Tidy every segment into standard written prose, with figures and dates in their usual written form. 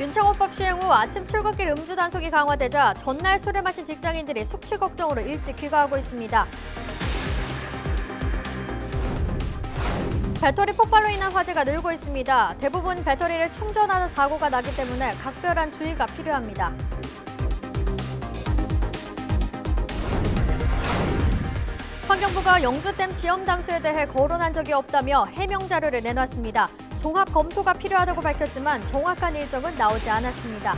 윤창호법 시행 후 아침 출근길 음주 단속이 강화되자 전날 술을 마신 직장인들이 숙취 걱정으로 일찍 귀가하고 있습니다. 배터리 폭발로 인한 화재가 늘고 있습니다. 대부분 배터리를 충전하는 사고가 나기 때문에 각별한 주의가 필요합니다. 환경부가 영주댐 시험 담수에 대해 거론한 적이 없다며 해명 자료를 내놨습니다. 종합 검토가 필요하다고 밝혔지만 정확한 일정은 나오지 않았습니다.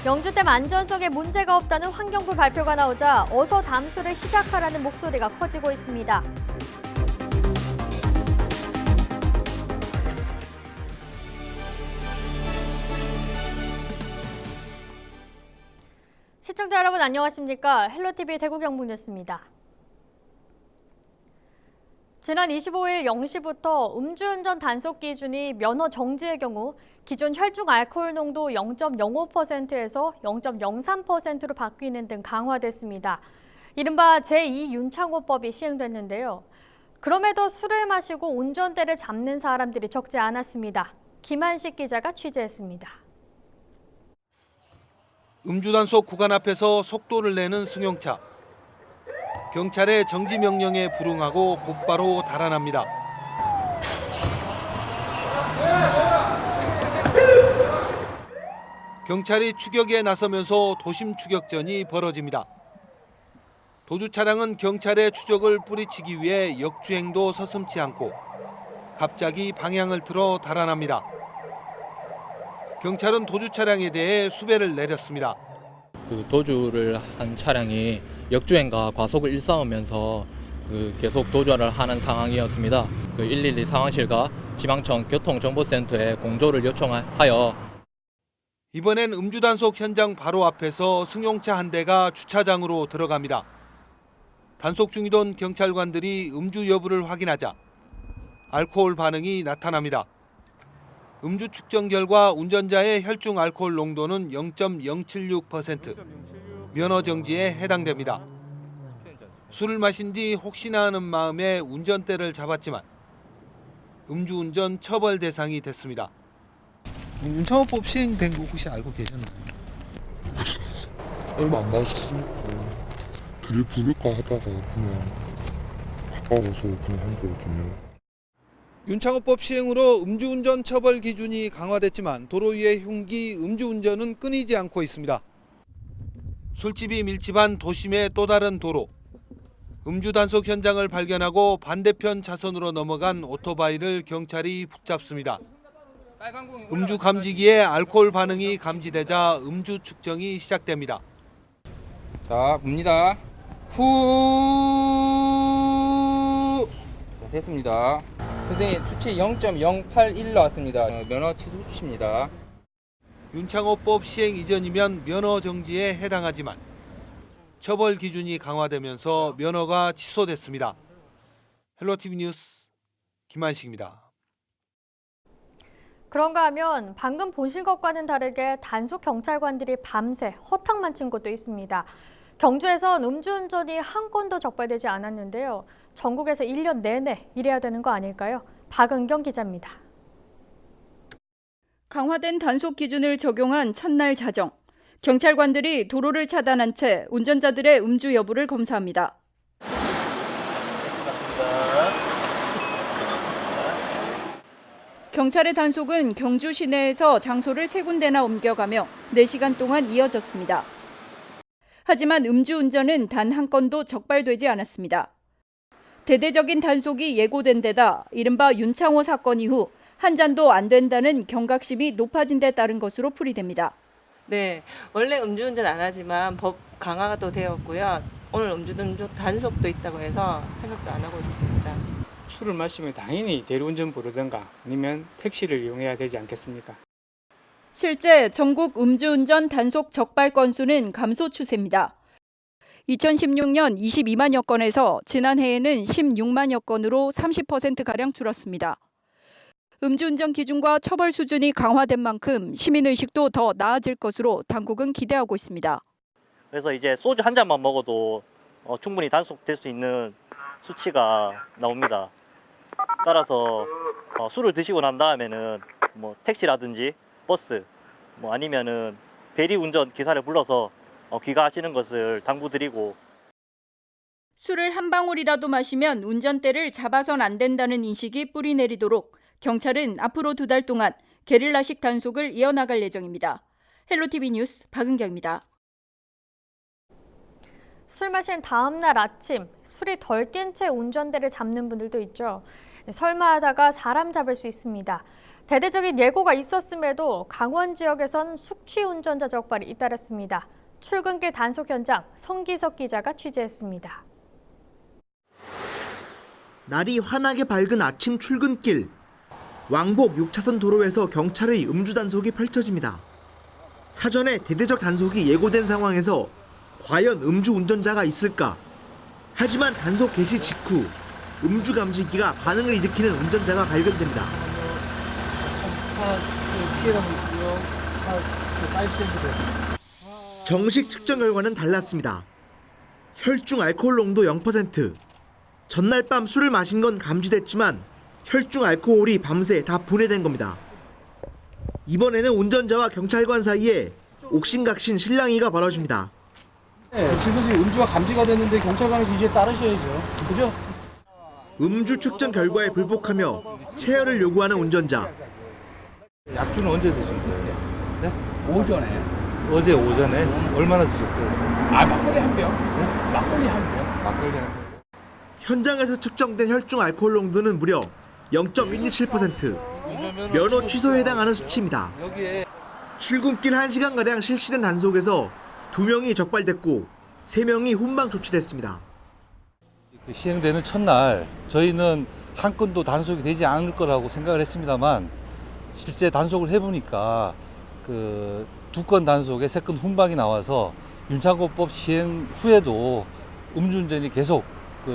영주댐 안전성에 문제가 없다는 환경부 발표가 나오자 어서 담수를 시작하라는 목소리가 커지고 있습니다. 시청자 여러분 안녕하십니까? 헬로티비 대구 경북 뉴스입니다. 지난 25일 0시부터 음주운전 단속 기준이 면허 정지의 경우 기존 혈중 알코올 농도 0.05%에서 0.03%로 바뀌는 등 강화됐습니다. 이른바 제2윤창호법이 시행됐는데요. 그럼에도 술을 마시고 운전대를 잡는 사람들이 적지 않았습니다. 김한식 기자가 취재했습니다. 음주단속 구간 앞에서 속도를 내는 승용차. 경찰의 정지 명령에 불응하고 곧바로 달아납니다. 경찰이 추격에 나서면서 도심 추격전이 벌어집니다. 도주 차량은 경찰의 추적을 뿌리치기 위해 역주행도 서슴지 않고 갑자기 방향을 틀어 달아납니다. 경찰은 도주 차량에 대해 수배를 내렸습니다. 도주를 한 차량이 역주행과 과속을 일삼으면서 계속 도주를 하는 상황이었습니다. 112 상황실과 지방청 교통정보센터에 공조를 요청하여 이번엔 음주단속 현장 바로 앞에서 승용차 한 대가 주차장으로 들어갑니다. 단속 중이던 경찰관들이 음주 여부를 확인하자 알코올 반응이 나타납니다. 음주 측정 결과 운전자의 혈중 알코올 농도는 0.076%, 면허 정지에 해당됩니다. 술을 마신 뒤 혹시나 하는 마음에 운전대를 잡았지만 음주운전 처벌 대상이 됐습니다. 윤창호법 시행된 거 혹시 알고 계셨나요? 얼마 안 마셨으니까 드릴 부를까 하다가 그냥 가까워서 그냥 한 거거든요. 윤창호법 시행으로 음주운전 처벌 기준이 강화됐지만 도로 위의 흉기 음주운전은 끊이지 않고 있습니다. 술집이 밀집한 도심의 또 다른 도로. 음주 단속 현장을 발견하고 반대편 차선으로 넘어간 오토바이를 경찰이 붙잡습니다. 음주 감지기에 알코올 반응이 감지되자 음주 측정이 시작됩니다. 자, 봅니다. 후. 자, 됐습니다. 선생님 수치 0.081 나왔습니다. 면허 취소 수치입니다. 윤창호법 시행 이전이면 면허 정지에 해당하지만 처벌 기준이 강화되면서 면허가 취소됐습니다. 헬로티비 뉴스 김한식입니다. 그런가 하면 방금 보신 것과는 다르게 단속 경찰관들이 밤새 허탕만 친 곳도 있습니다. 경주에선 음주운전이 한 건도 적발되지 않았는데요. 전국에서 1년 내내 일해야 되는 거 아닐까요? 박은경 기자입니다. 강화된 단속 기준을 적용한 첫날 자정. 경찰관들이 도로를 차단한 채 운전자들의 음주 여부를 검사합니다. 경찰의 단속은 경주 시내에서 장소를 3군데나 옮겨가며 4시간 동안 이어졌습니다. 하지만 음주운전은 단 한 건도 적발되지 않았습니다. 대대적인 단속이 예고된 데다 이른바 윤창호 사건 이후 한 잔도 안 된다는 경각심이 높아진 데 따른 것으로 풀이됩니다. 네, 원래 음주운전 안 하지만 법 강화가 또 되었고요. 오늘 음주운전 단속도 있다고 해서 생각도 안 하고 있었습니다. 술을 마시면 당연히 대리운전 부르든가 아니면 택시를 이용해야 되지 않겠습니까? 실제 전국 음주운전 단속 적발 건수는 감소 추세입니다. 2016년 22만여 건에서 지난해에는 16만여 건으로 30%가량 줄었습니다. 음주운전 기준과 처벌 수준이 강화된 만큼 시민의식도 더 나아질 것으로 당국은 기대하고 있습니다. 그래서 이제 소주 한 잔만 먹어도 충분히 단속될 수 있는 수치가 나옵니다. 따라서 술을 드시고 난 다음에는 뭐 택시라든지 버스, 뭐 아니면은 대리운전 기사를 불러서 귀가하시는 것을 당부드리고. 술을 한 방울이라도 마시면 운전대를 잡아선 안 된다는 인식이 뿌리내리도록 경찰은 앞으로 2달 동안 게릴라식 단속을 이어나갈 예정입니다. 헬로티비 뉴스 박은경입니다. 술 마신 다음 날 아침 술이 덜 깬 채 운전대를 잡는 분들도 있죠. 설마 하다가 사람 잡을 수 있습니다. 대대적인 예고가 있었음에도 강원 지역에선 숙취 운전자 적발이 잇따랐습니다. 출근길 단속 현장 성기석 기자가 취재했습니다. 날이 환하게 밝은 아침 출근길. 왕복 6차선 도로에서 경찰의 음주 단속이 펼쳐집니다. 사전에 대대적 단속이 예고된 상황에서 과연 음주 운전자가 있을까? 하지만 단속 개시 직후 음주 감지기가 반응을 일으키는 운전자가 발견됩니다. 정식 측정 결과는 달랐습니다. 혈중 알코올 농도 0%. 전날 밤 술을 마신 건 감지됐지만 혈중 알코올이 밤새 다 분해된 겁니다. 이번에는 운전자와 경찰관 사이에 옥신각신 실랑이가 벌어집니다. 지금 음주가 감지가 됐는데 경찰관의 지시에 따르셔야죠. 그죠? 음주 측정 결과에 불복하며 체열을 요구하는 운전자. 약주는 언제 드셨어요? 네? 오전에. 어제 오전에? 얼마나 드셨어요? 막걸리 한 병. 네? 막걸리 한 병. 막걸리 한 병. 현장에서 측정된 혈중 알코올 농도는 무려 0.127%. 면허 취소에 해당하는 수치입니다. 출근길 1시간가량 실시된 단속에서 2명이 적발됐고 3명이 훈방 조치됐습니다. 시행되는 첫날 저희는 한 건도 단속이 되지 않을 거라고 생각을 했습니다만 실제 단속을 해보니까 그 2건 단속에 3건 훈방이 나와서 윤창호법 시행 후에도 음주운전이 계속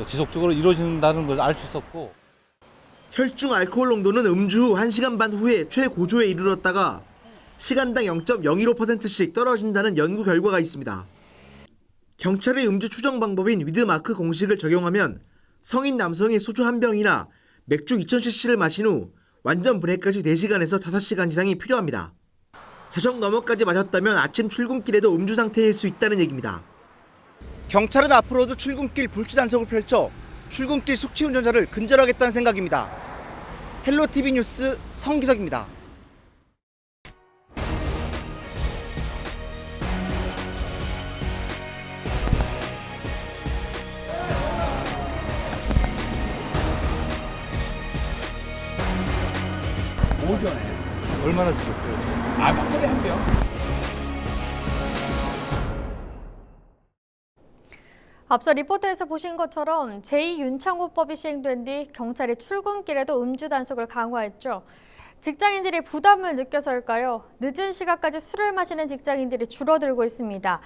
지속적으로 이루어진다는 걸 알 수 있었고, 혈중 알코올 농도는 음주 후 1시간 반 후에 최고조에 이르렀다가 시간당 0.015%씩 떨어진다는 연구 결과가 있습니다. 경찰의 음주 추정 방법인 위드마크 공식을 적용하면 성인 남성이 소주 한 병이나 맥주 2000cc를 마신 후 완전 분해까지 4시간에서 5시간 이상이 필요합니다. 자정 너머까지 마셨다면 아침 출근길에도 음주 상태일 수 있다는 얘기입니다. 경찰은 앞으로도 출근길 불치 단속을 펼쳐 출근길 숙취 운전자를 근절하겠다는 생각입니다. 헬로티비 뉴스 성기석입니다. 오전에. 얼마나 드셨어요? 막걸리 한 병. 앞서 리포트에서 보신 것처럼 제2윤창호법이 시행된 뒤 경찰이 출근길에도 음주 단속을 강화했죠. 직장인들이 부담을 느껴서일까요? 늦은 시간까지 술을 마시는 직장인들이 줄어들고 있습니다.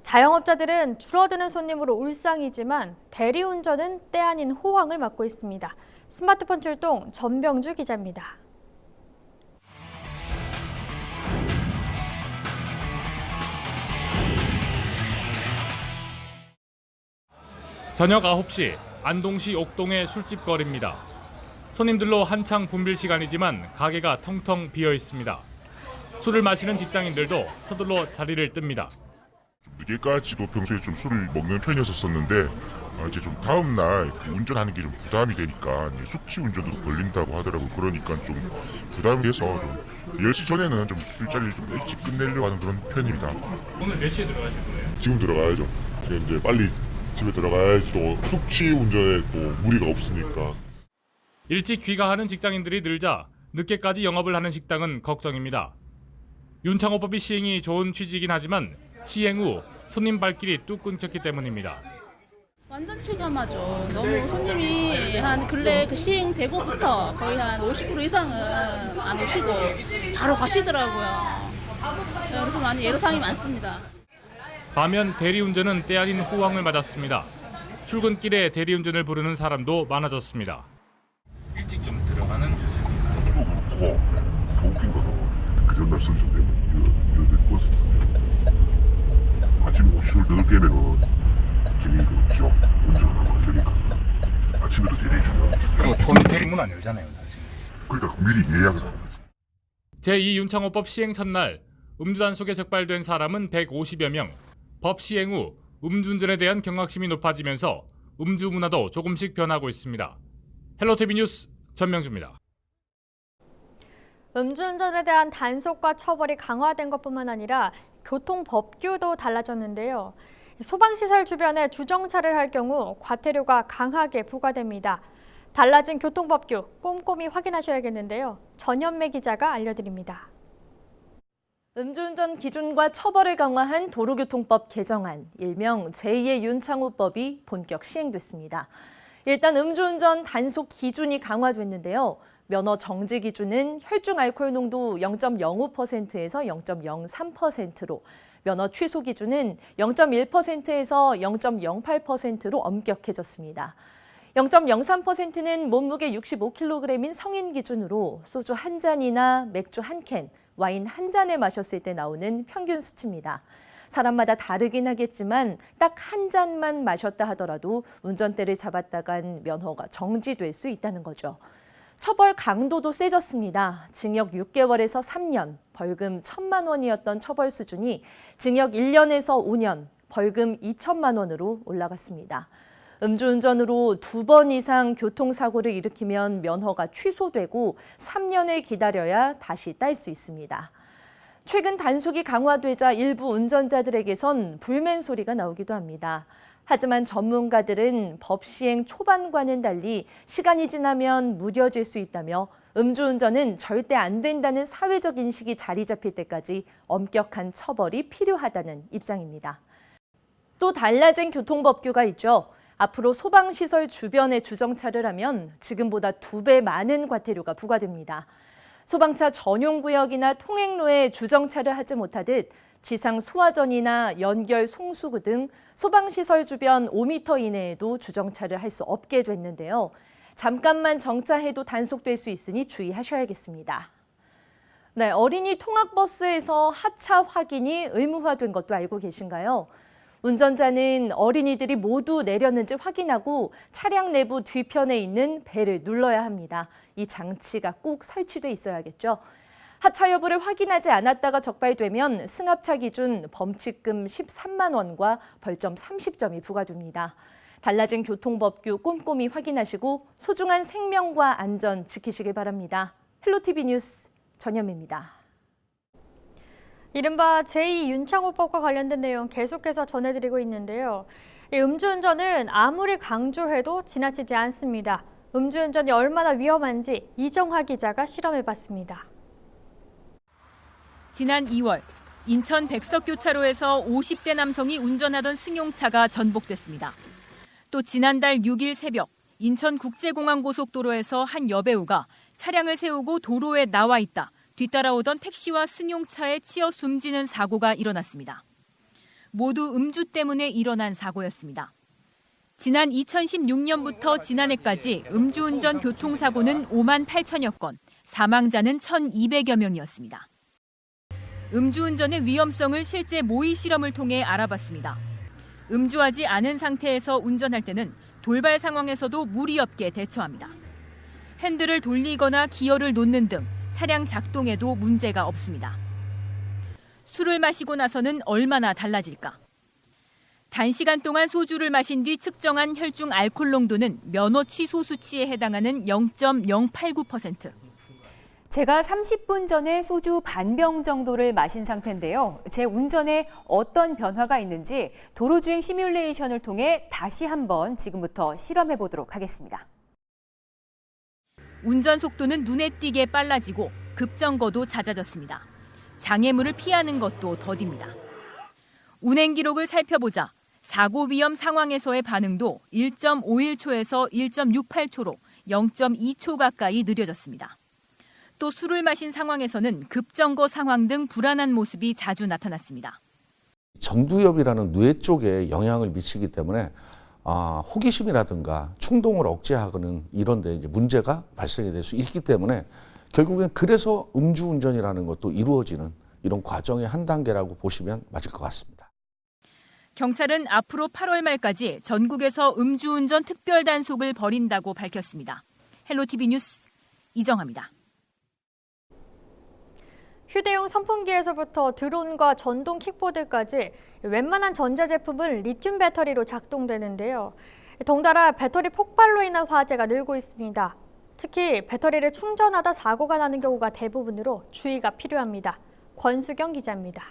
자영업자들은 줄어드는 손님으로 울상이지만 대리운전은 때 아닌 호황을 맞고 있습니다. 스마트폰 출동 전병주 기자입니다. 저녁 9시 안동시 옥동의 술집 거리입니다. 손님들로 한창 붐빌 시간이지만 가게가 텅텅 비어 있습니다. 술을 마시는 직장인들도 서둘러 자리를 뜹니다. 늦게까지도 평소에 좀 술을 먹는 편이었었는데 이제 좀 다음 날 운전하는 게 좀 부담이 되니까 숙취 운전도 걸린다고 하더라고요. 그러니까 좀 부담이 돼서 좀 10시 전에는 좀 술자리를 좀 일찍 끝내려고 하는 그런 편입니다. 오늘 몇 시에 들어가실 거예요? 지금 들어가야죠. 지금 이제 빨리 집에 들어가야지 또 숙취 운전에 또 무리가 없으니까. 일찍 귀가하는 직장인들이 늘자 늦게까지 영업을 하는 식당은 걱정입니다. 윤창호법이 시행이 좋은 취지이긴 하지만 시행 후 손님 발길이 뚝 끊겼기 때문입니다. 완전 체감하죠. 너무 손님이 한 근래 그 시행되고부터 거의 한 50% 이상은 안 오시고 바로 가시더라고요. 그래서 많이 애로사항이 많습니다. 반면 대리운전은 때 아닌 호황을 맞았습니다. 출근길에 대리운전을 부르는 사람도 많아졌습니다. 일찍 좀 들어가는 추세입니다. 그거 더 웃긴 거는 그 전날 선수 때문에 버스 아침에 오시올 늦게면은 괜히 그 지역 운전하고 되니까 아침에도 대리 주면 그리고 초니 대리문 안 열잖아요. 그러니까 미리 예약을 하는 거지. 제2윤창호법 시행 첫날 음주단속에 적발된 사람은 150여 명. 법 시행 후 음주운전에 대한 경각심이 높아지면서 음주 문화도 조금씩 변하고 있습니다. 헬로티비 뉴스 전명주입니다. 음주운전에 대한 단속과 처벌이 강화된 것뿐만 아니라 교통법규도 달라졌는데요. 소방시설 주변에 주정차를 할 경우 과태료가 강하게 부과됩니다. 달라진 교통법규 꼼꼼히 확인하셔야겠는데요. 전현매 기자가 알려드립니다. 음주운전 기준과 처벌을 강화한 도로교통법 개정안, 일명 제2의 윤창호법이 본격 시행됐습니다. 일단 음주운전 단속 기준이 강화됐는데요. 면허 정지 기준은 혈중 알코올 농도 0.05%에서 0.03%로, 면허 취소 기준은 0.1%에서 0.08%로 엄격해졌습니다. 0.03%는 몸무게 65kg인 성인 기준으로 소주 한 잔이나 맥주 한 캔, 와인 한 잔을 마셨을 때 나오는 평균 수치입니다. 사람마다 다르긴 하겠지만 딱 한 잔만 마셨다 하더라도 운전대를 잡았다간 면허가 정지될 수 있다는 거죠. 처벌 강도도 세졌습니다. 징역 6개월에서 3년, 벌금 1,000만 원이었던 처벌 수준이 징역 1년에서 5년, 벌금 2천만 원으로 올라갔습니다. 음주운전으로 2번 이상 교통사고를 일으키면 면허가 취소되고 3년을 기다려야 다시 딸 수 있습니다. 최근 단속이 강화되자 일부 운전자들에게선 불만 소리가 나오기도 합니다. 하지만 전문가들은 법 시행 초반과는 달리 시간이 지나면 무뎌질 수 있다며 음주운전은 절대 안 된다는 사회적 인식이 자리 잡힐 때까지 엄격한 처벌이 필요하다는 입장입니다. 또 달라진 교통법규가 있죠. 앞으로 소방시설 주변에 주정차를 하면 지금보다 2배 많은 과태료가 부과됩니다. 소방차 전용구역이나 통행로에 주정차를 하지 못하듯 지상 소화전이나 연결 송수구 등 소방시설 주변 5m 이내에도 주정차를 할 수 없게 됐는데요. 잠깐만 정차해도 단속될 수 있으니 주의하셔야겠습니다. 네, 어린이 통학버스에서 하차 확인이 의무화된 것도 알고 계신가요? 운전자는 어린이들이 모두 내렸는지 확인하고 차량 내부 뒤편에 있는 벨을 눌러야 합니다. 이 장치가 꼭 설치돼 있어야겠죠. 하차 여부를 확인하지 않았다가 적발되면 승합차 기준 범칙금 13만 원과 벌점 30점이 부과됩니다. 달라진 교통법규 꼼꼼히 확인하시고 소중한 생명과 안전 지키시길 바랍니다. 헬로티비 뉴스 전현미입니다. 이른바 제2윤창호법과 관련된 내용 계속해서 전해드리고 있는데요. 이 음주운전은 아무리 강조해도 지나치지 않습니다. 음주운전이 얼마나 위험한지 이정화 기자가 실험해봤습니다. 지난 2월 인천 백석교차로에서 50대 남성이 운전하던 승용차가 전복됐습니다. 또 지난달 6일 새벽 인천국제공항 고속도로에서 한 여배우가 차량을 세우고 도로에 나와 있다. 뒤따라오던 택시와 승용차에 치여 숨지는 사고가 일어났습니다. 모두 음주 때문에 일어난 사고였습니다. 지난 2016년부터 지난해까지 음주운전 교통사고는 5만 8천여 건, 사망자는 1,200여 명이었습니다. 음주운전의 위험성을 실제 모의 실험을 통해 알아봤습니다. 음주하지 않은 상태에서 운전할 때는 돌발 상황에서도 무리 없게 대처합니다. 핸들을 돌리거나 기어를 놓는 등 차량 작동에도 문제가 없습니다. 술을 마시고 나서는 얼마나 달라질까? 단시간 동안 소주를 마신 뒤 측정한 혈중 알코올 농도는 면허 취소 수치에 해당하는 0.089%. 제가 30분 전에 소주 반병 정도를 마신 상태인데요. 제 운전에 어떤 변화가 있는지 도로주행 시뮬레이션을 통해 다시 한번 지금부터 실험해 보도록 하겠습니다. 운전 속도는 눈에 띄게 빨라지고 급정거도 잦아졌습니다. 장애물을 피하는 것도 더딥니다. 운행 기록을 살펴보자 사고 위험 상황에서의 반응도 1.51초에서 1.68초로 0.2초 가까이 느려졌습니다. 또 술을 마신 상황에서는 급정거 상황 등 불안한 모습이 자주 나타났습니다. 전두엽이라는 뇌 쪽에 영향을 미치기 때문에 호기심이라든가 충동을 억제하는 이런 데 이제 문제가 발생이 될 수 있기 때문에 결국엔 그래서 음주운전이라는 것도 이루어지는 이런 과정의 한 단계라고 보시면 맞을 것 같습니다. 경찰은 앞으로 8월 말까지 전국에서 음주운전 특별 단속을 벌인다고 밝혔습니다. 헬로티비 뉴스 이정화입니다. 휴대용 선풍기에서부터 드론과 전동 킥보드까지 웬만한 전자제품은 리튬 배터리로 작동되는데요. 덩달아 배터리 폭발로 인한 화재가 늘고 있습니다. 특히 배터리를 충전하다 사고가 나는 경우가 대부분으로 주의가 필요합니다. 권수경 기자입니다.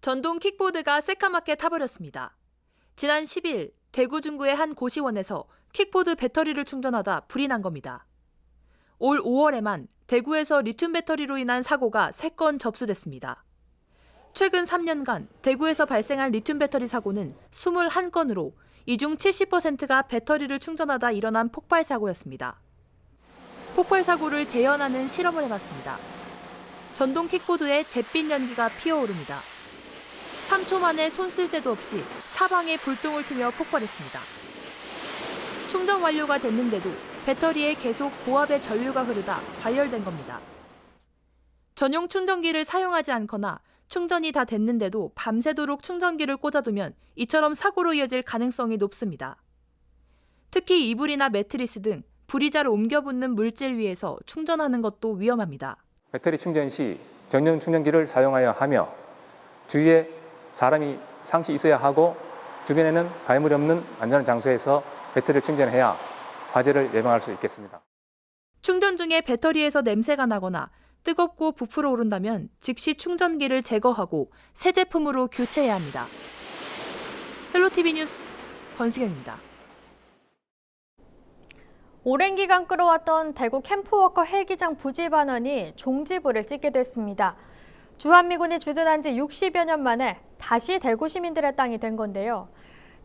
전동 킥보드가 새까맣게 타버렸습니다. 지난 10일 대구 중구의 한 고시원에서 킥보드 배터리를 충전하다 불이 난 겁니다. 올 5월에만 대구에서 리튬 배터리로 인한 사고가 3건 접수됐습니다. 최근 3년간 대구에서 발생한 리튬 배터리 사고는 21건으로 이 중 70%가 배터리를 충전하다 일어난 폭발 사고였습니다. 폭발 사고를 재현하는 실험을 해봤습니다. 전동 킥보드에 잿빛 연기가 피어오릅니다. 3초 만에 손 쓸 새도 없이 사방에 불똥을 튀며 폭발했습니다. 충전 완료가 됐는데도 배터리에 계속 고압의 전류가 흐르다 발열된 겁니다. 전용 충전기를 사용하지 않거나 충전이 다 됐는데도 밤새도록 충전기를 꽂아두면 이처럼 사고로 이어질 가능성이 높습니다. 특히 이불이나 매트리스 등 불이 잘 옮겨 붙는 물질 위에서 충전하는 것도 위험합니다. 배터리 충전 시 전용 충전기를 사용하여야 하며 주위에 사람이 상시 있어야 하고 주변에는 가해물이 없는 안전한 장소에서 배터리를 충전해야 화재를 예방할 수 있겠습니다. 충전 중에 배터리에서 냄새가 나거나 뜨겁고 부풀어 오른다면 즉시 충전기를 제거하고 새 제품으로 교체해야 합니다. 헬로티비 뉴스 권수경입니다. 오랜 기간 끌어왔던 대구 캠프워커 헬기장 부지 반환이 종지부를 찍게 됐습니다. 주한미군이 주둔한 지 60여 년 만에 다시 대구 시민들의 땅이 된 건데요.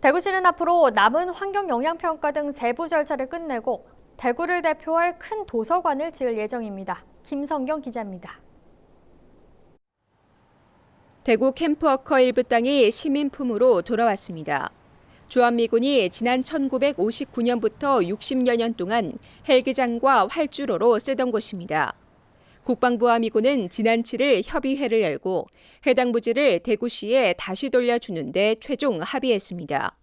대구시는 앞으로 남은 환경영향평가 등 세부 절차를 끝내고 대구를 대표할 큰 도서관을 지을 예정입니다. 김성경 기자입니다. 대구 캠프워커 일부 땅이 시민 품으로 돌아왔습니다. 주한미군이 지난 1959년부터 60여 년 동안 헬기장과 활주로로 쓰던 곳입니다. 국방부와 미군은 지난 7일 협의회를 열고 해당 부지를 대구시에 다시 돌려주는 데 최종 합의했습니다.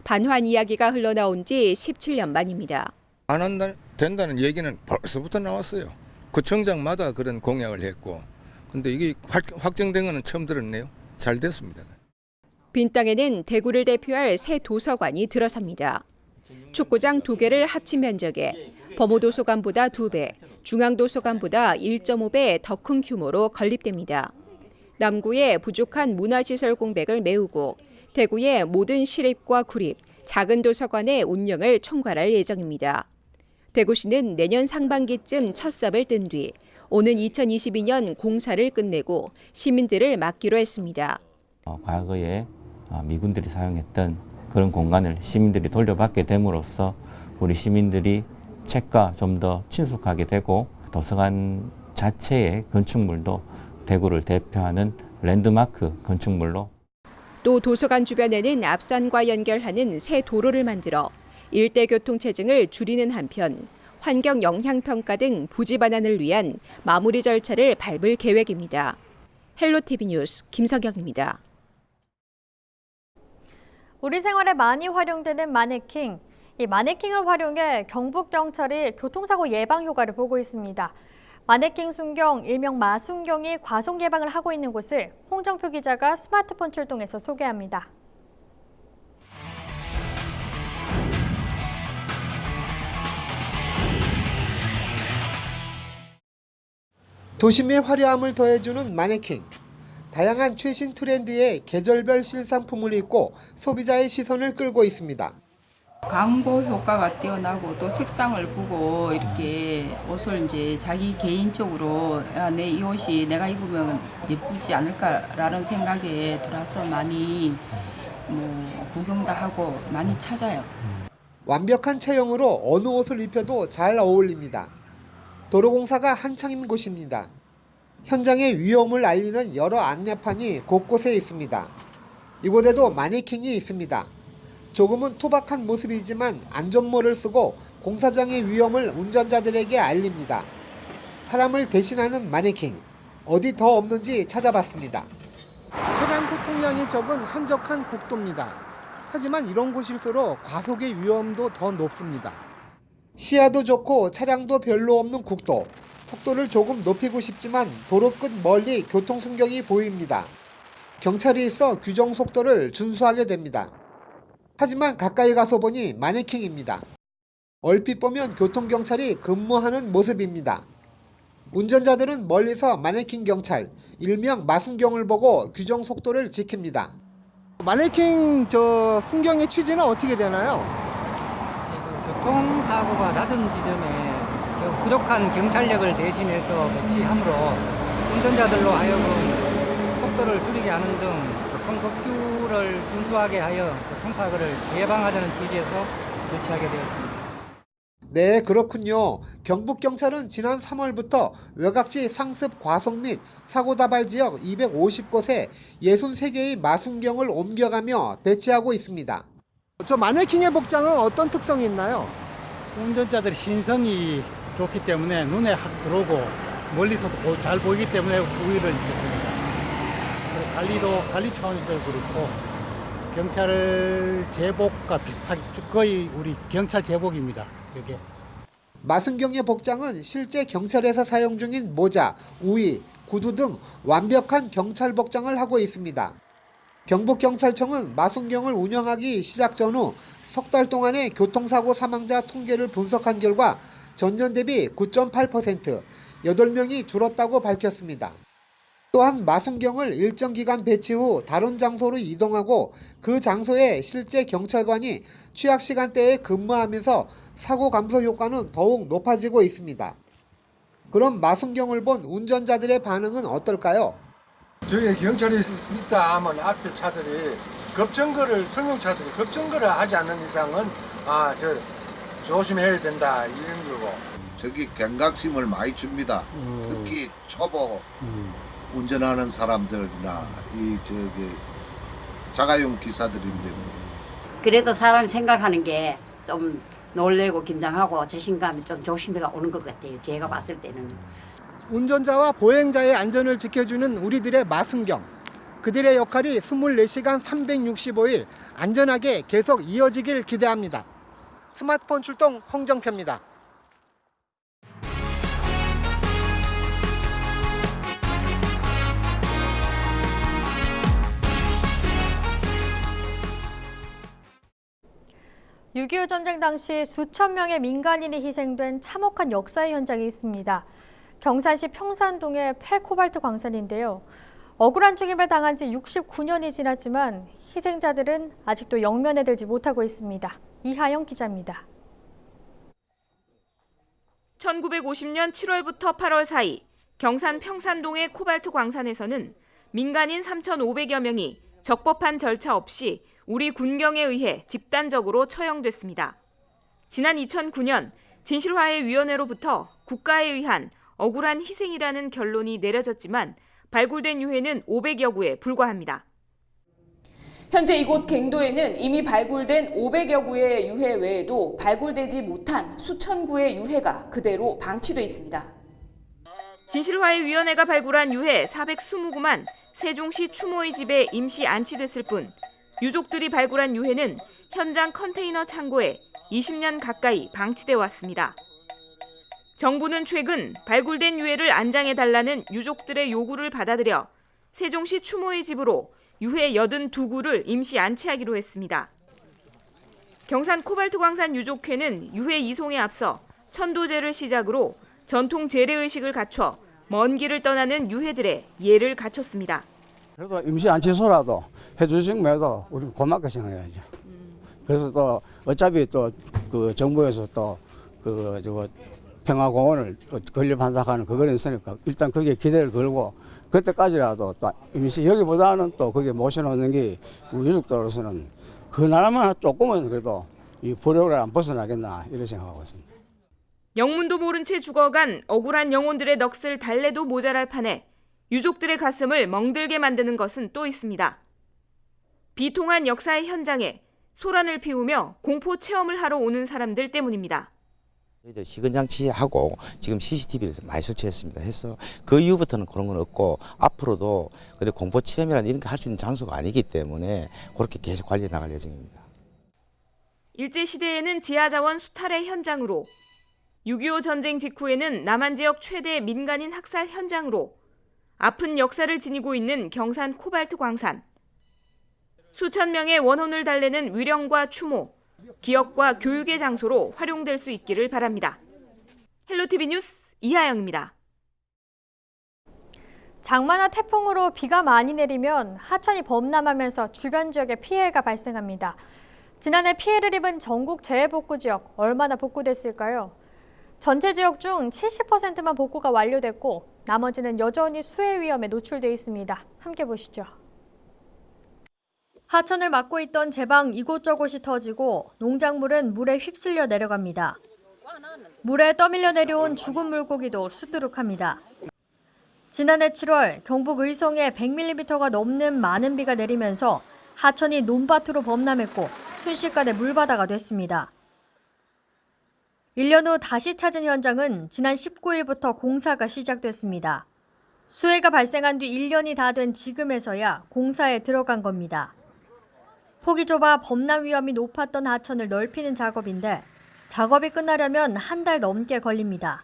반환 이야기가 흘러나온 지 17년 만입니다. 반환된다는 얘기는 벌써부터 나왔어요. 구청장마다 그런 공약을 했고, 근데 이게 확정된 거는 처음 들었네요. 잘 됐습니다. 빈 땅에는 대구를 대표할 새 도서관이 들어섭니다. 축구장 2개를 합친 면적에 범호도서관보다 2배, 중앙도서관보다 1.5배 더 큰 규모로 건립됩니다. 남구의 부족한 문화시설 공백을 메우고 대구의 모든 시립과 구립, 작은 도서관의 운영을 총괄할 예정입니다. 대구시는 내년 상반기쯤 첫 삽을 뜬 뒤 오는 2022년 공사를 끝내고 시민들을 맡기로 했습니다. 과거에 미군들이 사용했던 그런 공간을 시민들이 돌려받게 됨으로써 우리 시민들이 책과 좀 더 친숙하게 되고 도서관 자체의 건축물도 대구를 대표하는 랜드마크 건축물로 또 도서관 주변에는 앞산과 연결하는 새 도로를 만들어 일대 교통체증을 줄이는 한편 환경 영향평가 등 부지 반환을 위한 마무리 절차를 밟을 계획입니다. 헬로티비 뉴스 김성경입니다. 우리 생활에 많이 활용되는 마네킹. 이 마네킹을 활용해 경북경찰이 교통사고 예방 효과를 보고 있습니다. 마네킹 순경, 일명 마순경이 과속 예방을 하고 있는 곳을 홍정표 기자가 스마트폰 출동해서 소개합니다. 도심의 화려함을 더해주는 마네킹. 다양한 최신 트렌드의 계절별 실상품을 입고 소비자의 시선을 끌고 있습니다. 광고 효과가 뛰어나고 또 색상을 보고 이렇게 옷을 이제 자기 개인적으로 내 이 옷이 내가 입으면 예쁘지 않을까라는 생각에 들어서 많이 구경도 하고 많이 찾아요. 완벽한 체형으로 어느 옷을 입혀도 잘 어울립니다. 도로공사가 한창인 곳입니다. 현장의 위험을 알리는 여러 안내판이 곳곳에 있습니다. 이곳에도 마네킹이 있습니다. 조금은 투박한 모습이지만 안전모를 쓰고 공사장의 위험을 운전자들에게 알립니다. 사람을 대신하는 마네킹, 어디 더 없는지 찾아봤습니다. 차량 소통량이 적은 한적한 국도입니다. 하지만 이런 곳일수록 과속의 위험도 더 높습니다. 시야도 좋고 차량도 별로 없는 국도, 속도를 조금 높이고 싶지만 도로 끝 멀리 교통 순경이 보입니다. 경찰이 있어 규정 속도를 준수하게 됩니다. 하지만 가까이 가서 보니 마네킹입니다. 얼핏 보면 교통경찰이 근무하는 모습입니다. 운전자들은 멀리서 마네킹 경찰, 일명 마순경을 보고 규정 속도를 지킵니다. 마네킹 순경의 취지는 어떻게 되나요? 교통사고가 잦은 지점에 부족한 경찰력을 대신해서 배치함으로 운전자들로 하여금 속도를 줄이게 하는 등 교통법규를 준수하게 하여 교통사고를 예방하자는 취지에서 설치하게 되었습니다. 네, 그렇군요. 경북경찰은 지난 3월부터 외곽지 상습 과속 및 사고 다발 지역 250곳에 63개의 마순경을 옮겨가며 배치하고 있습니다. 저 마네킹의 복장은 어떤 특성이 있나요? 운전자들이 신성이 좋기 때문에 눈에 확 들어오고 멀리서도 잘 보이기 때문에 우위를 입혔습니다. 관리 차원에서도 그렇고 경찰 제복과 비슷하게 거의 우리 경찰 제복입니다. 이게. 마순경의 복장은 실제 경찰에서 사용 중인 모자, 우위, 구두 등 완벽한 경찰 복장을 하고 있습니다. 경북경찰청은 마순경을 운영하기 시작 전후 석 달 동안의 교통사고 사망자 통계를 분석한 결과 전년 대비 9.8%, 8명이 줄었다고 밝혔습니다. 또한 마순경을 일정 기간 배치 후 다른 장소로 이동하고 그 장소에 실제 경찰관이 취약 시간대에 근무하면서 사고 감소 효과는 더욱 높아지고 있습니다. 그럼 마순경을 본 운전자들의 반응은 어떨까요? 저기 경찰이 있다 하면 앞에 차들이 승용차들이 급정거를 하지 않는 이상은 조심해야 된다 이런 거고. 저기 경각심을 많이 줍니다. 특히 초보 운전하는 사람들이나 자가용 기사들인데. 그래도 사람 생각하는 게 좀 놀래고 긴장하고 자신감이 좀 조심해가 오는 것 같아요. 제가 봤을 때는. 운전자와 보행자의 안전을 지켜주는 우리들의 마순경. 그들의 역할이 24시간 365일 안전하게 계속 이어지길 기대합니다. 스마트폰 출동 홍정표입니다. (6.25) 전쟁 당시 수천 명의 민간인이 희생된 참혹한 역사의 현장이 있습니다. 경산시 평산동의 폐코발트 광산인데요. 억울한 죽임을 당한 지 69년이 지났지만 희생자들은 아직도 영면에 들지 못하고 있습니다. 이하영 기자입니다. 1950년 7월부터 8월 사이 경산 평산동의 코발트 광산에서는 민간인 3,500여 명이 적법한 절차 없이 우리 군경에 의해 집단적으로 처형됐습니다. 지난 2009년 진실화해위원회로부터 국가에 의한 억울한 희생이라는 결론이 내려졌지만 발굴된 유해는 500여 구에 불과합니다. 현재 이곳 갱도에는 이미 발굴된 500여 구의 유해 외에도 발굴되지 못한 수천 구의 유해가 그대로 방치돼 있습니다. 진실화해위원회가 발굴한 유해 420구만 세종시 추모의 집에 임시 안치됐을 뿐 유족들이 발굴한 유해는 현장 컨테이너 창고에 20년 가까이 방치돼 왔습니다. 정부는 최근 발굴된 유해를 안장해달라는 유족들의 요구를 받아들여 세종시 추모의 집으로 유해 82구를 임시 안치하기로 했습니다. 경산 코발트 광산 유족회는 유해 이송에 앞서 천도제를 시작으로 전통 재래의식을 갖춰 먼 길을 떠나는 유해들의 예를 갖췄습니다. 그래도 임시 안치소라도 해주시면 우리 고맙게 생각해야죠. 그래서 또 어차피 또 그 정부에서 또 그 평화공원을 건립한다고 그거는 있으니까 일단 거기에 기대를 걸고 그때까지라도 또 임시 여기보다는 또 거기에 모셔놓는 게 우리 유족들로서는 그나마 조금은 그래도 이 불효를 안 벗어나겠나 이런 생각하고 있습니다. 영문도 모른 채 죽어간 억울한 영혼들의 넋을 달래도 모자랄 판에 유족들의 가슴을 멍들게 만드는 것은 또 있습니다. 비통한 역사의 현장에 소란을 피우며 공포 체험을 하러 오는 사람들 때문입니다. 저희들 시근장치하고 지금 CCTV를 많이 설치했습니다. 해서 그 이후부터는 그런 건 없고 앞으로도 공포 체험이라는 이런 거 할 수 있는 장소가 아니기 때문에 그렇게 계속 관리해 나갈 예정입니다. 일제시대에는 지하자원 수탈의 현장으로 6.25 전쟁 직후에는 남한 지역 최대 민간인 학살 현장으로 아픈 역사를 지니고 있는 경산 코발트 광산. 수천 명의 원혼을 달래는 위령과 추모, 기억과 교육의 장소로 활용될 수 있기를 바랍니다. 헬로티비 뉴스 이하영입니다. 장마나 태풍으로 비가 많이 내리면 하천이 범람하면서 주변 지역에 피해가 발생합니다. 지난해 피해를 입은 전국 재해복구 지역 얼마나 복구됐을까요? 전체 지역 중 70%만 복구가 완료됐고 나머지는 여전히 수해 위험에 노출돼 있습니다. 함께 보시죠. 하천을 막고 있던 제방 이곳저곳이 터지고 농작물은 물에 휩쓸려 내려갑니다. 물에 떠밀려 내려온 죽은 물고기도 수두룩합니다. 지난해 7월 경북 의성에 100mm가 넘는 많은 비가 내리면서 하천이 논밭으로 범람했고 순식간에 물바다가 됐습니다. 1년 후 다시 찾은 현장은 지난 19일부터 공사가 시작됐습니다. 수해가 발생한 뒤 1년이 다 된 지금에서야 공사에 들어간 겁니다. 폭이 좁아 범람 위험이 높았던 하천을 넓히는 작업인데 작업이 끝나려면 한 달 넘게 걸립니다.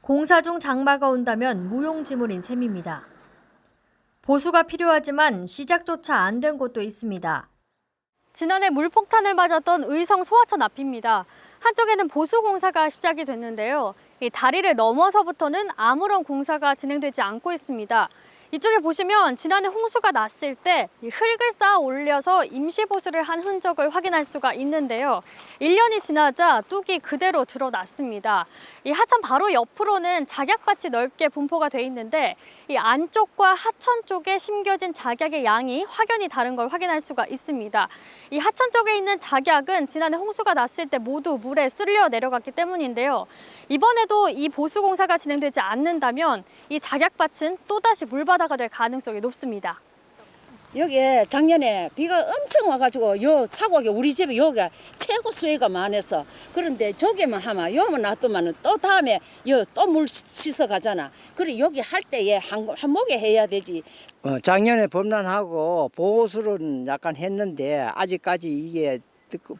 공사 중 장마가 온다면 무용지물인 셈입니다. 보수가 필요하지만 시작조차 안 된 곳도 있습니다. 지난해 물폭탄을 맞았던 의성 소하천 앞입니다. 한쪽에는 보수 공사가 시작이 됐는데요. 이 다리를 넘어서부터는 아무런 공사가 진행되지 않고 있습니다. 이쪽에 보시면 지난해 홍수가 났을 때 흙을 쌓아 올려서 임시 보수를 한 흔적을 확인할 수가 있는데요. 1년이 지나자 뚝이 그대로 드러났습니다. 이 하천 바로 옆으로는 작약밭이 넓게 분포가 돼 있는데 이 안쪽과 하천 쪽에 심겨진 작약의 양이 확연히 다른 걸 확인할 수가 있습니다. 이 하천 쪽에 있는 작약은 지난해 홍수가 났을 때 모두 물에 쓸려 내려갔기 때문인데요. 이번에도 이 보수 공사가 진행되지 않는다면 이 작약밭은 또다시 물바다가 될 가능성이 높습니다. 여기에 작년에 비가 엄청 와가지고 요 사고가 우리 집에 여기가 최고 수해가 많았어. 그런데 저기만 하면 요만 놔두면 또 다음에 또 물 씻어 가잖아. 그래 여기 할 때에 한목에 해야 되지. 작년에 범람하고 보수는 약간 했는데 아직까지 이게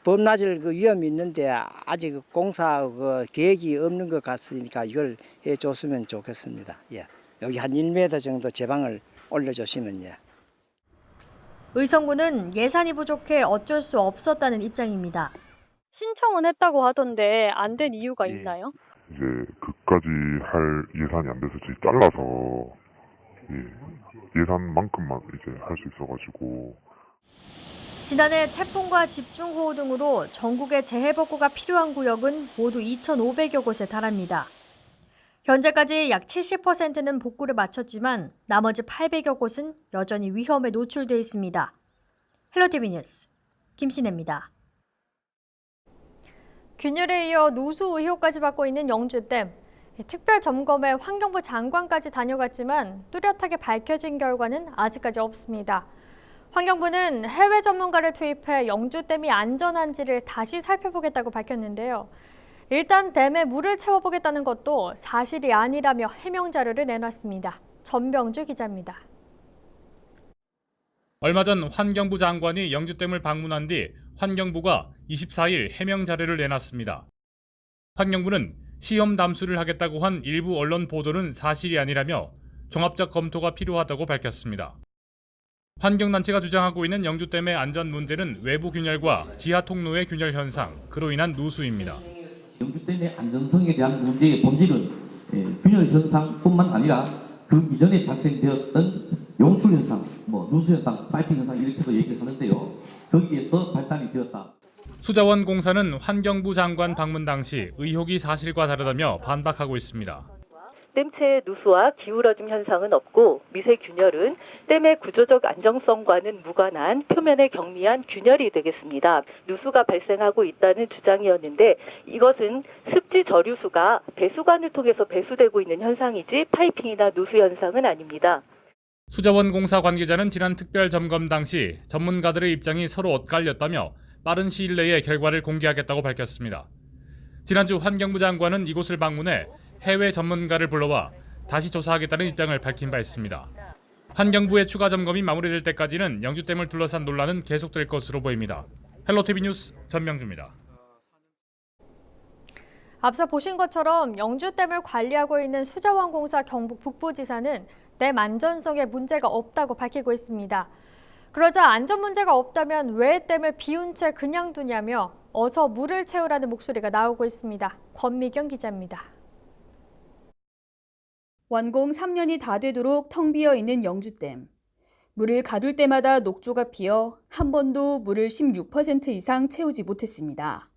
범람질 그 위험이 있는데 아직 공사 그 계획이 없는 것 같으니까 이걸 해줬으면 좋겠습니다. 예. 여기 한 1m 정도 제방을 올려주시면 예. 의성군은 예산이 부족해 어쩔 수 없었다는 입장입니다. 신청은 했다고 하던데 안 된 이유가 있나요? 이제 그까지 할 예산이 안 돼서 이제 잘라서 예산만큼만 이제 할 수 있어가지고. 지난해 태풍과 집중호우 등으로 전국의 재해복구가 필요한 구역은 모두 2,500여 곳에 달합니다. 현재까지 약 70%는 복구를 마쳤지만 나머지 800여 곳은 여전히 위험에 노출돼 있습니다. 헬로티비 뉴스 김신혜입니다. 균열에 이어 누수 의혹까지 받고 있는 영주댐. 특별 점검에 환경부 장관까지 다녀갔지만 뚜렷하게 밝혀진 결과는 아직까지 없습니다. 환경부는 해외 전문가를 투입해 영주댐이 안전한지를 다시 살펴보겠다고 밝혔는데요. 일단 댐에 물을 채워보겠다는 것도 사실이 아니라며 해명 자료를 내놨습니다. 전병주 기자입니다. 얼마 전 환경부 장관이 영주댐을 방문한 뒤 환경부가 24일 해명 자료를 내놨습니다. 환경부는 시험 담수를 하겠다고 한 일부 언론 보도는 사실이 아니라며 종합적 검토가 필요하다고 밝혔습니다. 환경단체가 주장하고 있는 영주댐의 안전 문제는 외부 균열과 지하 통로의 균열 현상, 그로 인한 누수입니다. 영주댐의 안전성에 대한 문제의 본질은 균열 현상뿐만 아니라 그 이전에 발생되었던 용출 현상, 누수 현상, 파이핑 현상 이렇게도 얘기를 하는데요. 거기에서 발단이 되었다. 수자원 공사는 환경부 장관 방문 당시 의혹이 사실과 다르다며 반박하고 있습니다. 댐체의 누수와 기울어짐 현상은 없고 미세 균열은 댐의 구조적 안정성과는 무관한 표면의 경미한 균열이 되겠습니다. 누수가 발생하고 있다는 주장이었는데 이것은 습지 저류수가 배수관을 통해서 배수되고 있는 현상이지 파이핑이나 누수 현상은 아닙니다. 수자원 공사 관계자는 지난 특별 점검 당시 전문가들의 입장이 서로 엇갈렸다며 빠른 시일 내에 결과를 공개하겠다고 밝혔습니다. 지난주 환경부 장관은 이곳을 방문해 해외 전문가를 불러와 다시 조사하겠다는 입장을 밝힌 바 있습니다. 환경부의 추가 점검이 마무리될 때까지는 영주댐을 둘러싼 논란은 계속될 것으로 보입니다. 헬로티비 뉴스 전명주입니다. 앞서 보신 것처럼 영주댐을 관리하고 있는 수자원공사 경북 북부지사는 댐 안전성에 문제가 없다고 밝히고 있습니다. 그러자 안전 문제가 없다면 왜 댐을 비운 채 그냥 두냐며 어서 물을 채우라는 목소리가 나오고 있습니다. 권미경 기자입니다. 완공 3년이 다 되도록 텅 비어 있는 영주댐. 물을 가둘 때마다 녹조가 피어 한 번도 물을 16% 이상 채우지 못했습니다.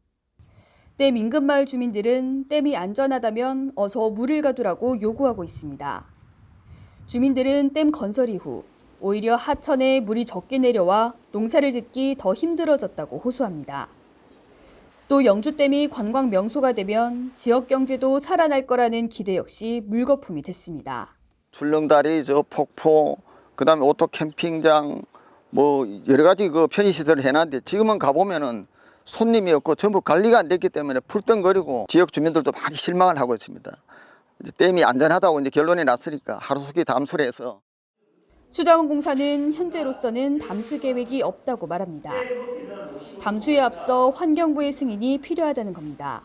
댐 인근 마을 주민들은 댐이 안전하다면 어서 물을 가두라고 요구하고 있습니다. 주민들은 댐 건설 이후 오히려 하천에 물이 적게 내려와 농사를 짓기 더 힘들어졌다고 호소합니다. 또 영주댐이 관광 명소가 되면 지역 경제도 살아날 거라는 기대 역시 물거품이 됐습니다. 출렁다리, 저 폭포, 그다음에 오토 캠핑장, 뭐 여러 가지 그 편의 시설을 해놨는데 지금은 가보면은 손님이 없고 전부 관리가 안 됐기 때문에 풀덩거리고 지역 주민들도 많이 실망을 하고 있습니다. 이제 댐이 안전하다고 이제 결론이 났으니까 하루속히 담수를 해서. 수자원공사는 현재로서는 담수 계획이 없다고 말합니다. 담수에 앞서 환경부의 승인이 필요하다는 겁니다.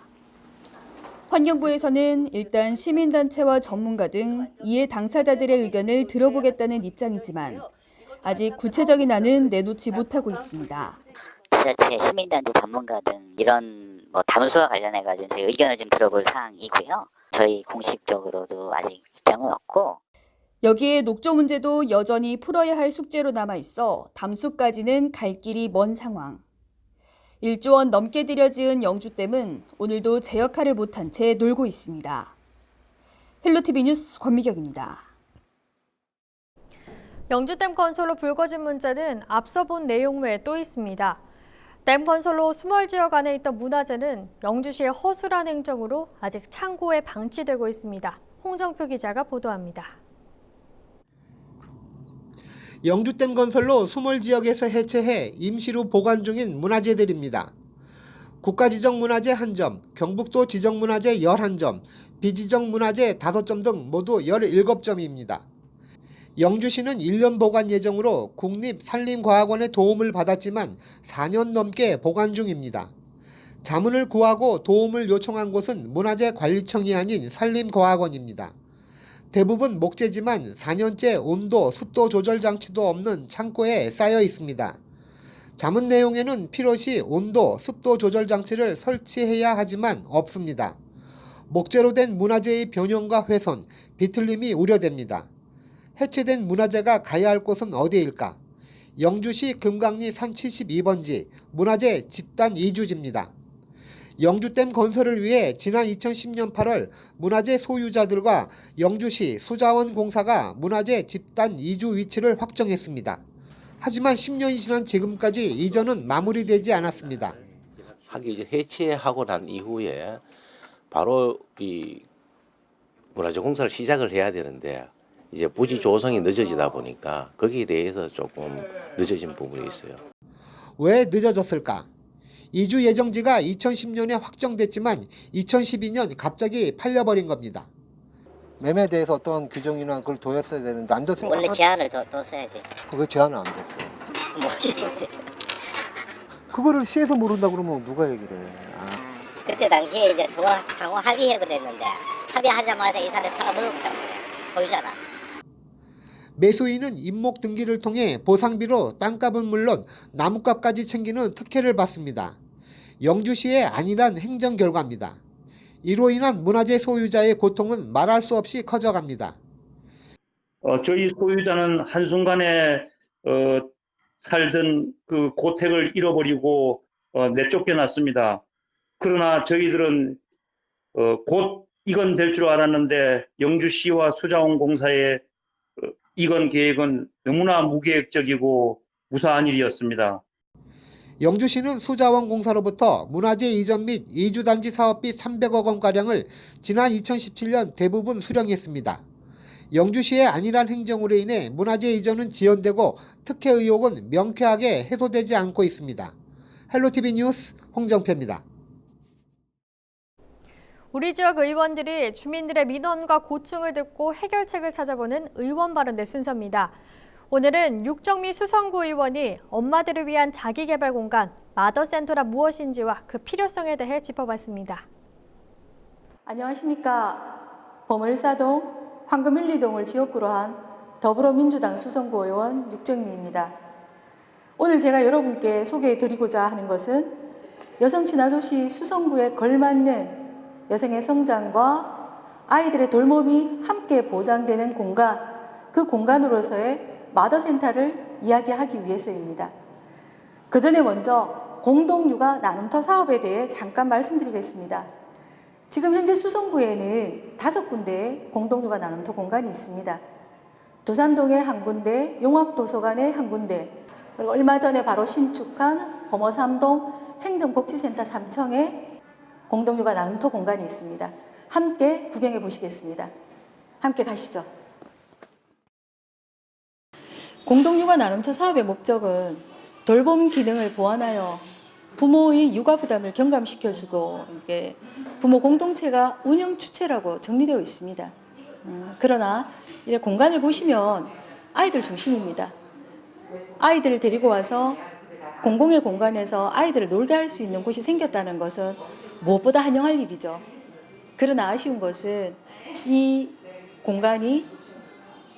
환경부에서는 일단 시민단체와 전문가 등 이해 당사자들의 의견을 들어보겠다는 입장이지만 아직 구체적인 안은 내놓지 못하고 있습니다. 지자체, 시민단체, 전문가 등 이런 담수와 관련해 가지고 저희 의견을 좀 들어볼 사항이고요. 저희 공식적으로도 아직 입장은 없고. 여기에 녹조 문제도 여전히 풀어야 할 숙제로 남아 있어 담수까지는 갈 길이 먼 상황. 1조 원 넘게 들여 지은 영주댐은 오늘도 제 역할을 못한 채 놀고 있습니다. 헬로티비 뉴스 권미경입니다. 영주댐 건설로 불거진 문제는 앞서 본 내용 외에 또 있습니다. 댐 건설로 수몰 지역 안에 있던 문화재는 영주시의 허술한 행정으로 아직 창고에 방치되고 있습니다. 홍정표 기자가 보도합니다. 영주댐 건설로 수몰 지역에서 해체해 임시로 보관 중인 문화재들입니다. 국가지정문화재 1점, 경북도 지정문화재 11점, 비지정문화재 5점 등 모두 17점입니다. 영주시는 1년 보관 예정으로 국립산림과학원의 도움을 받았지만 4년 넘게 보관 중입니다. 자문을 구하고 도움을 요청한 곳은 문화재관리청이 아닌 산림과학원입니다. 대부분 목재지만 4년째 온도, 습도 조절 장치도 없는 창고에 쌓여 있습니다. 자문 내용에는 필요시 온도, 습도 조절 장치를 설치해야 하지만 없습니다. 목재로 된 문화재의 변형과 훼손, 비틀림이 우려됩니다. 해체된 문화재가 가야 할 곳은 어디일까? 영주시 금강리 산 72번지 문화재 집단 이주지입니다. 영주댐 건설을 위해 지난 2010년 8월 문화재 소유자들과 영주시 수자원공사가 문화재 집단 이주 위치를 확정했습니다. 하지만 10년이 지난 지금까지 이전은 마무리되지 않았습니다. 이제 해체하고 난 이후에 바로 이 문화재 공사를 시작을 해야 되는데 이제 부지 조성이 늦어지다 보니까 거기에 대해서 조금 늦어진 부분이 있어요. 왜 늦어졌을까? 이주 예정지가 2010년에 확정됐지만 2012년 갑자기 팔려버린 겁니다. 매매에 대해서 어떤 규정이나 그걸 둬였어야 되는데 안 뒀어요. 원래 제한을 뒀어야지. 왜 제한을 안 뒀어요? 뭐지? 그거를 시에서 모른다 그러면 누가 얘기를 해? 그때 당시에 이제 상호 합의해 그랬는데 합의하자마자 이 사람을 팔아먹었다고 소유자라. 매수인은 임목 등기를 통해 보상비로 땅값은 물론 나무값까지 챙기는 특혜를 받습니다. 영주시의 안일한 행정 결과입니다. 이로 인한 문화재 소유자의 고통은 말할 수 없이 커져갑니다. 저희 소유자는 한순간에 살던 그 고택을 잃어버리고 내쫓겨났습니다. 그러나 저희들은 곧 이건될 줄 알았는데 영주시와 수자원공사의 이건 계획은 너무나 무계획적이고 무사한 일이었습니다. 영주시는 수자원공사로부터 문화재 이전 및 이주단지 사업비 300억 원가량을 지난 2017년 대부분 수령했습니다. 영주시의 안일한 행정으로 인해 문화재 이전은 지연되고 특혜 의혹은 명쾌하게 해소되지 않고 있습니다. 헬로티비 뉴스 홍정표입니다. 우리 지역 의원들이 주민들의 민원과 고충을 듣고 해결책을 찾아보는 의원 발언대 순서입니다. 오늘은 육정미 수성구 의원이 엄마들을 위한 자기개발 공간 마더센터란 무엇인지와 그 필요성에 대해 짚어봤습니다. 안녕하십니까. 범을사동 황금 1, 2동을 지역구로 한 더불어민주당 수성구 의원 육정미입니다. 오늘 제가 여러분께 소개해드리고자 하는 것은 여성 친화도시 수성구에 걸맞는 여성의 성장과 아이들의 돌봄이 함께 보장되는 공간, 그 공간으로서의 마더센터를 이야기하기 위해서입니다. 그 전에 먼저 공동육아 나눔터 사업에 대해 잠깐 말씀드리겠습니다. 지금 현재 수성구에는 5군데의 공동육아 나눔터 공간이 있습니다. 두산동에 한 군데, 용학도서관에 한 군데, 그리고 얼마 전에 바로 신축한 범어3동 행정복지센터 3층에 공동육아 나눔터 공간이 있습니다. 함께 구경해 보시겠습니다. 함께 가시죠. 공동육아 나눔터 사업의 목적은 돌봄 기능을 보완하여 부모의 육아 부담을 경감시켜주고 이게 부모 공동체가 운영 주체라고 정리되어 있습니다. 그러나 이 공간을 보시면 아이들 중심입니다. 아이들을 데리고 와서 공공의 공간에서 아이들을 놀게 할 수 있는 곳이 생겼다는 것은 무엇보다 환영할 일이죠. 그러나 아쉬운 것은 이 공간이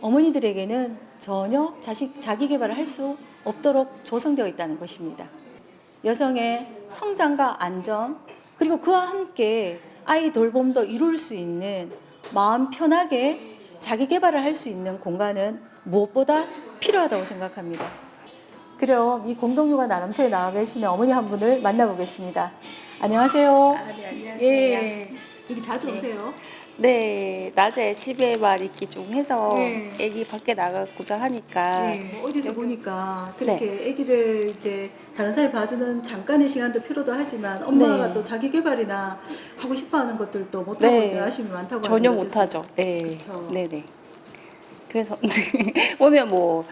어머니들에게는 전혀 자기 개발을 할 수 없도록 조성되어 있다는 것입니다. 여성의 성장과 안정, 그리고 그와 함께 아이 돌봄도 이룰 수 있는 마음 편하게 자기 개발을 할 수 있는 공간은 무엇보다 필요하다고 생각합니다. 그럼 이 공동육아 나눔터에 나와 계시는 어머니 한 분을 만나보겠습니다. 안녕하세요. 네, 안녕하세요. 예, 여기 자주 오세요? 네, 낮에 집에만 있기 좀 해서 네. 애기 밖에 나가고자 하니까 네, 어디서 여기- 보니까 그렇게 아기를 이제 다른 사람이 봐주는 잠깐의 시간도 필요도 하지만 엄마가 네. 또 자기 개발이나 하고 싶어하는 것들도 못하고 네. 있는 아쉬움이 많다고 전혀 하는데 어떠세요? 못하죠. 네, 그쵸. 네네. 그래서 오면 뭐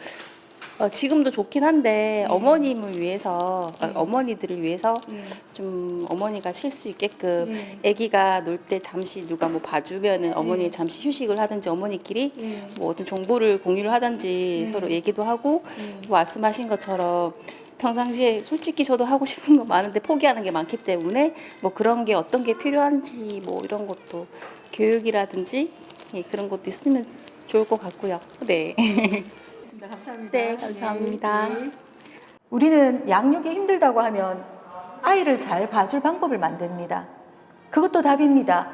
지금도 좋긴 한데 어머님을 위해서 어머니들을 위해서 좀 어머니가 쉴 수 있게끔 아기가 놀 때 잠시 누가 뭐 봐주면은 어머니 잠시 휴식을 하든지 어머니끼리 뭐 어떤 정보를 공유를 하든지 서로 얘기도 하고 말씀하신 것처럼 평상시에 솔직히 저도 하고 싶은 거 많은데 포기하는 게 많기 때문에 뭐 그런 게 어떤 게 필요한지 뭐 이런 것도 교육이라든지 그런 것도 있으면 좋을 것 같고요. 네. 감사합니다. 네, 감사합니다. 네. 우리는 양육이 힘들다고 하면 아이를 잘 봐줄 방법을 만듭니다. 그것도 답입니다.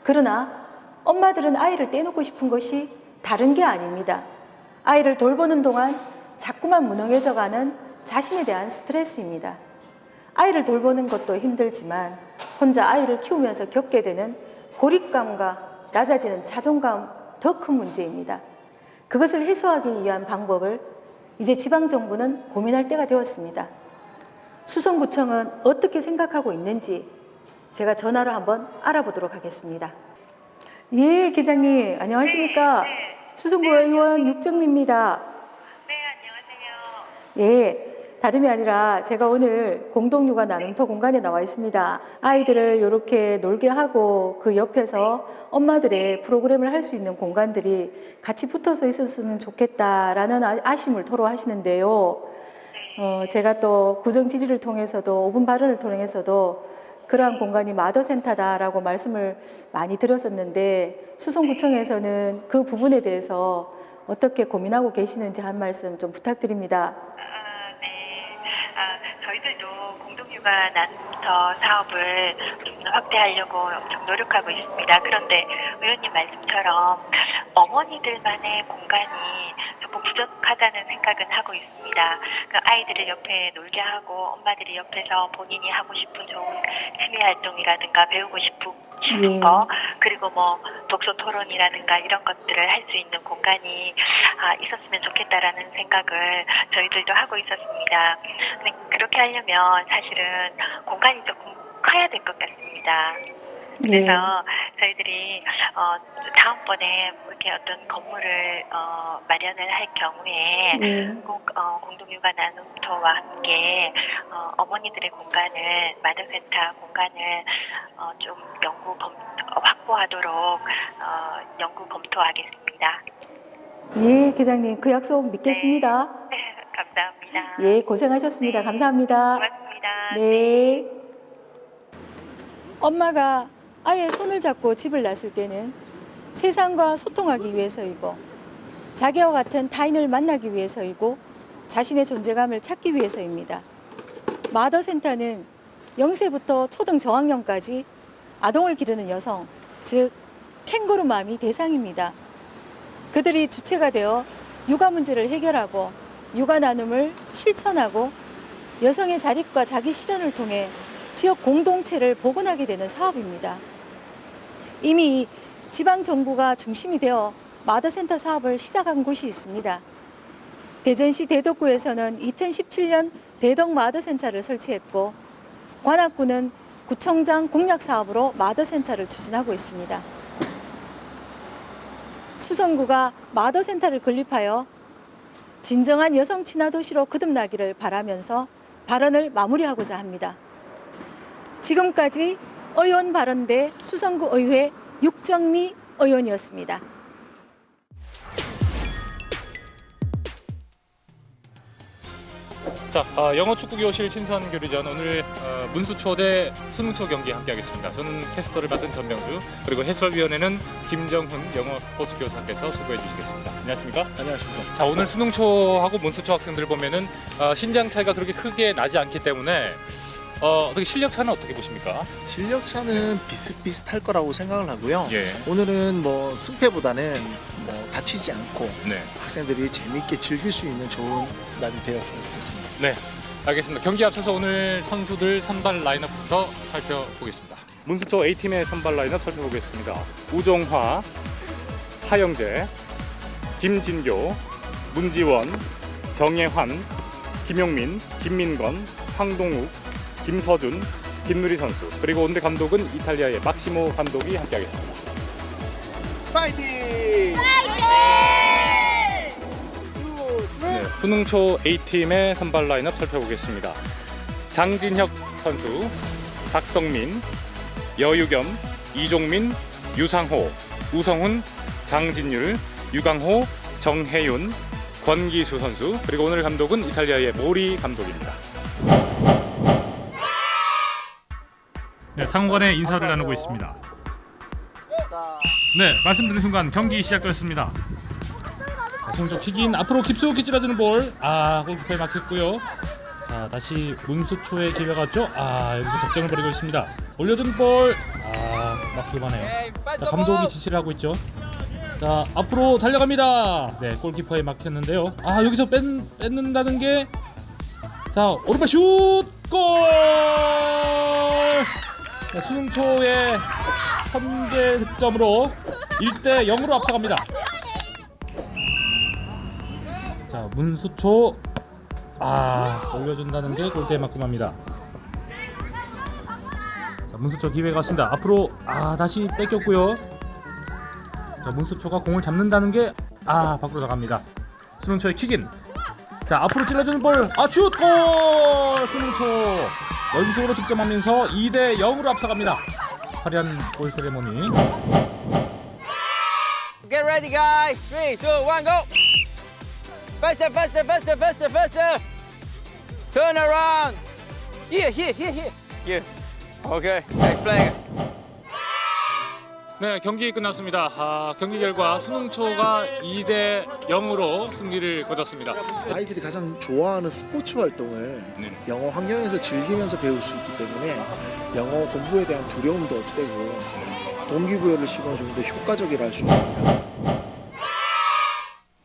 그러나 엄마들은 아이를 떼놓고 싶은 것이 다른 게 아닙니다. 아이를 돌보는 동안 자꾸만 무능해져가는 자신에 대한 스트레스입니다. 아이를 돌보는 것도 힘들지만 혼자 아이를 키우면서 겪게 되는 고립감과 낮아지는 자존감 더 큰 문제입니다. 그것을 해소하기 위한 방법을 이제 지방정부는 고민할 때가 되었습니다. 수성구청은 어떻게 생각하고 있는지 제가 전화로 한번 알아보도록 하겠습니다. 예, 기자님 안녕하십니까? 수성구 의원 육정미입니다. 네, 안녕하세요. 예. 다름이 아니라 제가 오늘 공동육아 나눔터 공간에 나와 있습니다. 아이들을 이렇게 놀게 하고 그 옆에서 엄마들의 프로그램을 할 수 있는 공간들이 같이 붙어서 있었으면 좋겠다라는 아쉬움을 토로하시는데요. 제가 또 구정 질의를 통해서도 5분 발언을 통해서도 그러한 공간이 마더센터다라고 말씀을 많이 드렸었는데 수성구청에서는 그 부분에 대해서 어떻게 고민하고 계시는지 한 말씀 좀 부탁드립니다. 저희들도 공동육아 나눔터 사업을 좀 확대하려고 엄청 노력하고 있습니다. 그런데 의원님 말씀처럼 어머니들만의 공간이 조금 부족하다는 생각은 하고 있습니다. 그 아이들을 옆에 놀게 하고 엄마들이 옆에서 본인이 하고 싶은 좋은 취미 활동이라든가 배우고 싶은 거, 그리고 뭐 독서 토론이라든가 이런 것들을 할 수 있는 공간이 있었으면 좋겠다라는 생각을 저희들도 하고 있었습니다. 근데 그렇게 하려면 사실은 공간이 조금 커야 될 것 같습니다. 그래서 저희들이 다음번에 이렇게 어떤 건물을 마련을 할 경우에 꼭 공동육아 나눔터와 함께 어머니들의 공간을 마더센터 공간을 좀 확보하도록 연구 검토하겠습니다. 예, 기자님 그 약속 믿겠습니다. 네, 감사합니다. 예, 고생하셨습니다. 감사합니다. 고맙습니다. 네. 엄마가 아예 손을 잡고 집을 나설 때는 세상과 소통하기 위해서이고 자기와 같은 타인을 만나기 위해서이고 자신의 존재감을 찾기 위해서입니다. 마더센터는 0세부터 초등 저학년까지 아동을 기르는 여성, 즉 캥거루맘이 대상입니다. 그들이 주체가 되어 육아 문제를 해결하고 육아 나눔을 실천하고 여성의 자립과 자기 실현을 통해 지역 공동체를 복원하게 되는 사업입니다. 이미 지방 정부가 중심이 되어 마더센터 사업을 시작한 곳이 있습니다. 대전시 대덕구에서는 2017년 대덕 마더센터를 설치했고 관악구는 구청장 공약 사업으로 마더센터를 추진하고 있습니다. 수성구가 마더센터를 건립하여 진정한 여성 친화 도시로 거듭나기를 바라면서 발언을 마무리하고자 합니다. 지금까지 의원 발언대 수성구 의회 육정미 의원이었습니다. 자, 영어 축구 교실 신선 교류전 오늘 문수초 대 수능초 경기 함께하겠습니다. 저는 캐스터를 맡은 전명주, 그리고 해설위원회는 김정훈 영어 스포츠 교사께서 수고해 주시겠습니다. 안녕하십니까? 안녕하십니까. 자, 오늘 수능초하고 문수초 학생들 보면은 신장 차이가 그렇게 크게 나지 않기 때문에 어떻게 실력 차는 어떻게 보십니까? 실력 차는 비슷비슷할 거라고 생각을 하고요. 예. 오늘은 뭐 승패보다는 뭐 다치지 않고 네. 학생들이 재미있게 즐길 수 있는 좋은 날이 되었으면 좋겠습니다. 네, 알겠습니다. 경기 앞서서 오늘 선수들 선발 라인업부터 살펴보겠습니다. 문수초 A팀의 선발 라인업 살펴보겠습니다. 우종화, 하영재, 김진교, 문지원, 정예환, 김용민, 김민건, 황동욱, 김서준, 김누리 선수, 그리고 오늘 감독은 이탈리아의 막시모 감독이 함께하겠습니다. 파이팅! 네, 수능초 A팀의 선발 라인업 살펴보겠습니다. 장진혁 선수, 박성민, 여유겸, 이종민, 유상호, 우성훈, 장진율, 유강호, 정혜윤, 권기수 선수, 그리고 오늘 감독은 이탈리아의 모리 감독입니다. 네, 상관의 인사를 나누고 있습니다. 네, 말씀드린 순간 경기 시작됐습니다. 공격 킥인 앞으로 깊숙이 찔러주는 볼. 골키퍼에 막혔고요. 자, 다시 문수초의 기회가 왔죠. 여기서 적정을 벌이고 있습니다. 올려준 볼. 막히고 하네요. 자, 감독이 지시를 하고 있죠. 자, 앞으로 달려갑니다. 네, 골키퍼에 막혔는데요. 여기서 뺏는다는 게, 자, 오른발 슛! 골! 네, 수능초의 선제 득점으로 1대 0으로 앞서갑니다. 자, 문수초 올려준다는 게 골대에 맞고 맙니다. 자, 문수초 기회가 왔습니다. 앞으로 다시 뺏겼고요. 자, 문수초가 공을 잡는다는 게 밖으로 나갑니다. 수능초의 킥인. 자, 앞으로 찔러주는 볼. 슛! 골! 수능초 연속으로 득점하면서 2대 0으로 앞서갑니다. 화려한 골 세레모니. Get ready, guys. 3, 2, 1, go. Faster, faster, faster, faster, faster. Turn around. Here. Okay, next play. 네, 경기 끝났습니다. 경기 결과 수능초가 2대 0으로 승리를 거뒀습니다. 아이들이 가장 좋아하는 스포츠 활동을 영어 환경에서 즐기면서 배울 수 있기 때문에 영어 공부에 대한 두려움도 없애고 동기부여를 심어주는 데 효과적이라 할 수 있습니다.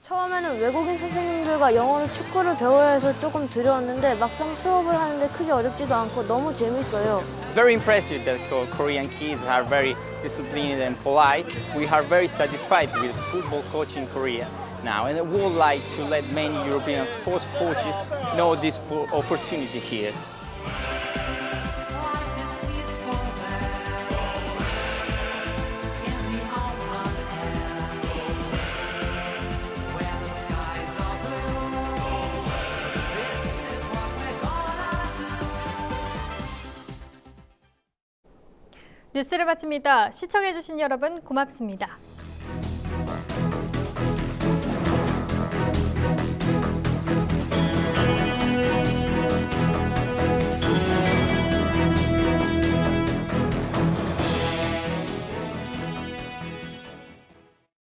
처음에는 외국인 선생님들과 영어로 축구를 배워야 해서 조금 두려웠는데 막상 수업을 하는데 크게 어렵지도 않고 너무 재밌어요. Very impressive that Korean kids are very disciplined and polite. We are very satisfied with football coach in Korea now, and we would like to let many European sports coaches know this opportunity here. 뉴스를 마칩니다. 시청해주신 여러분 고맙습니다.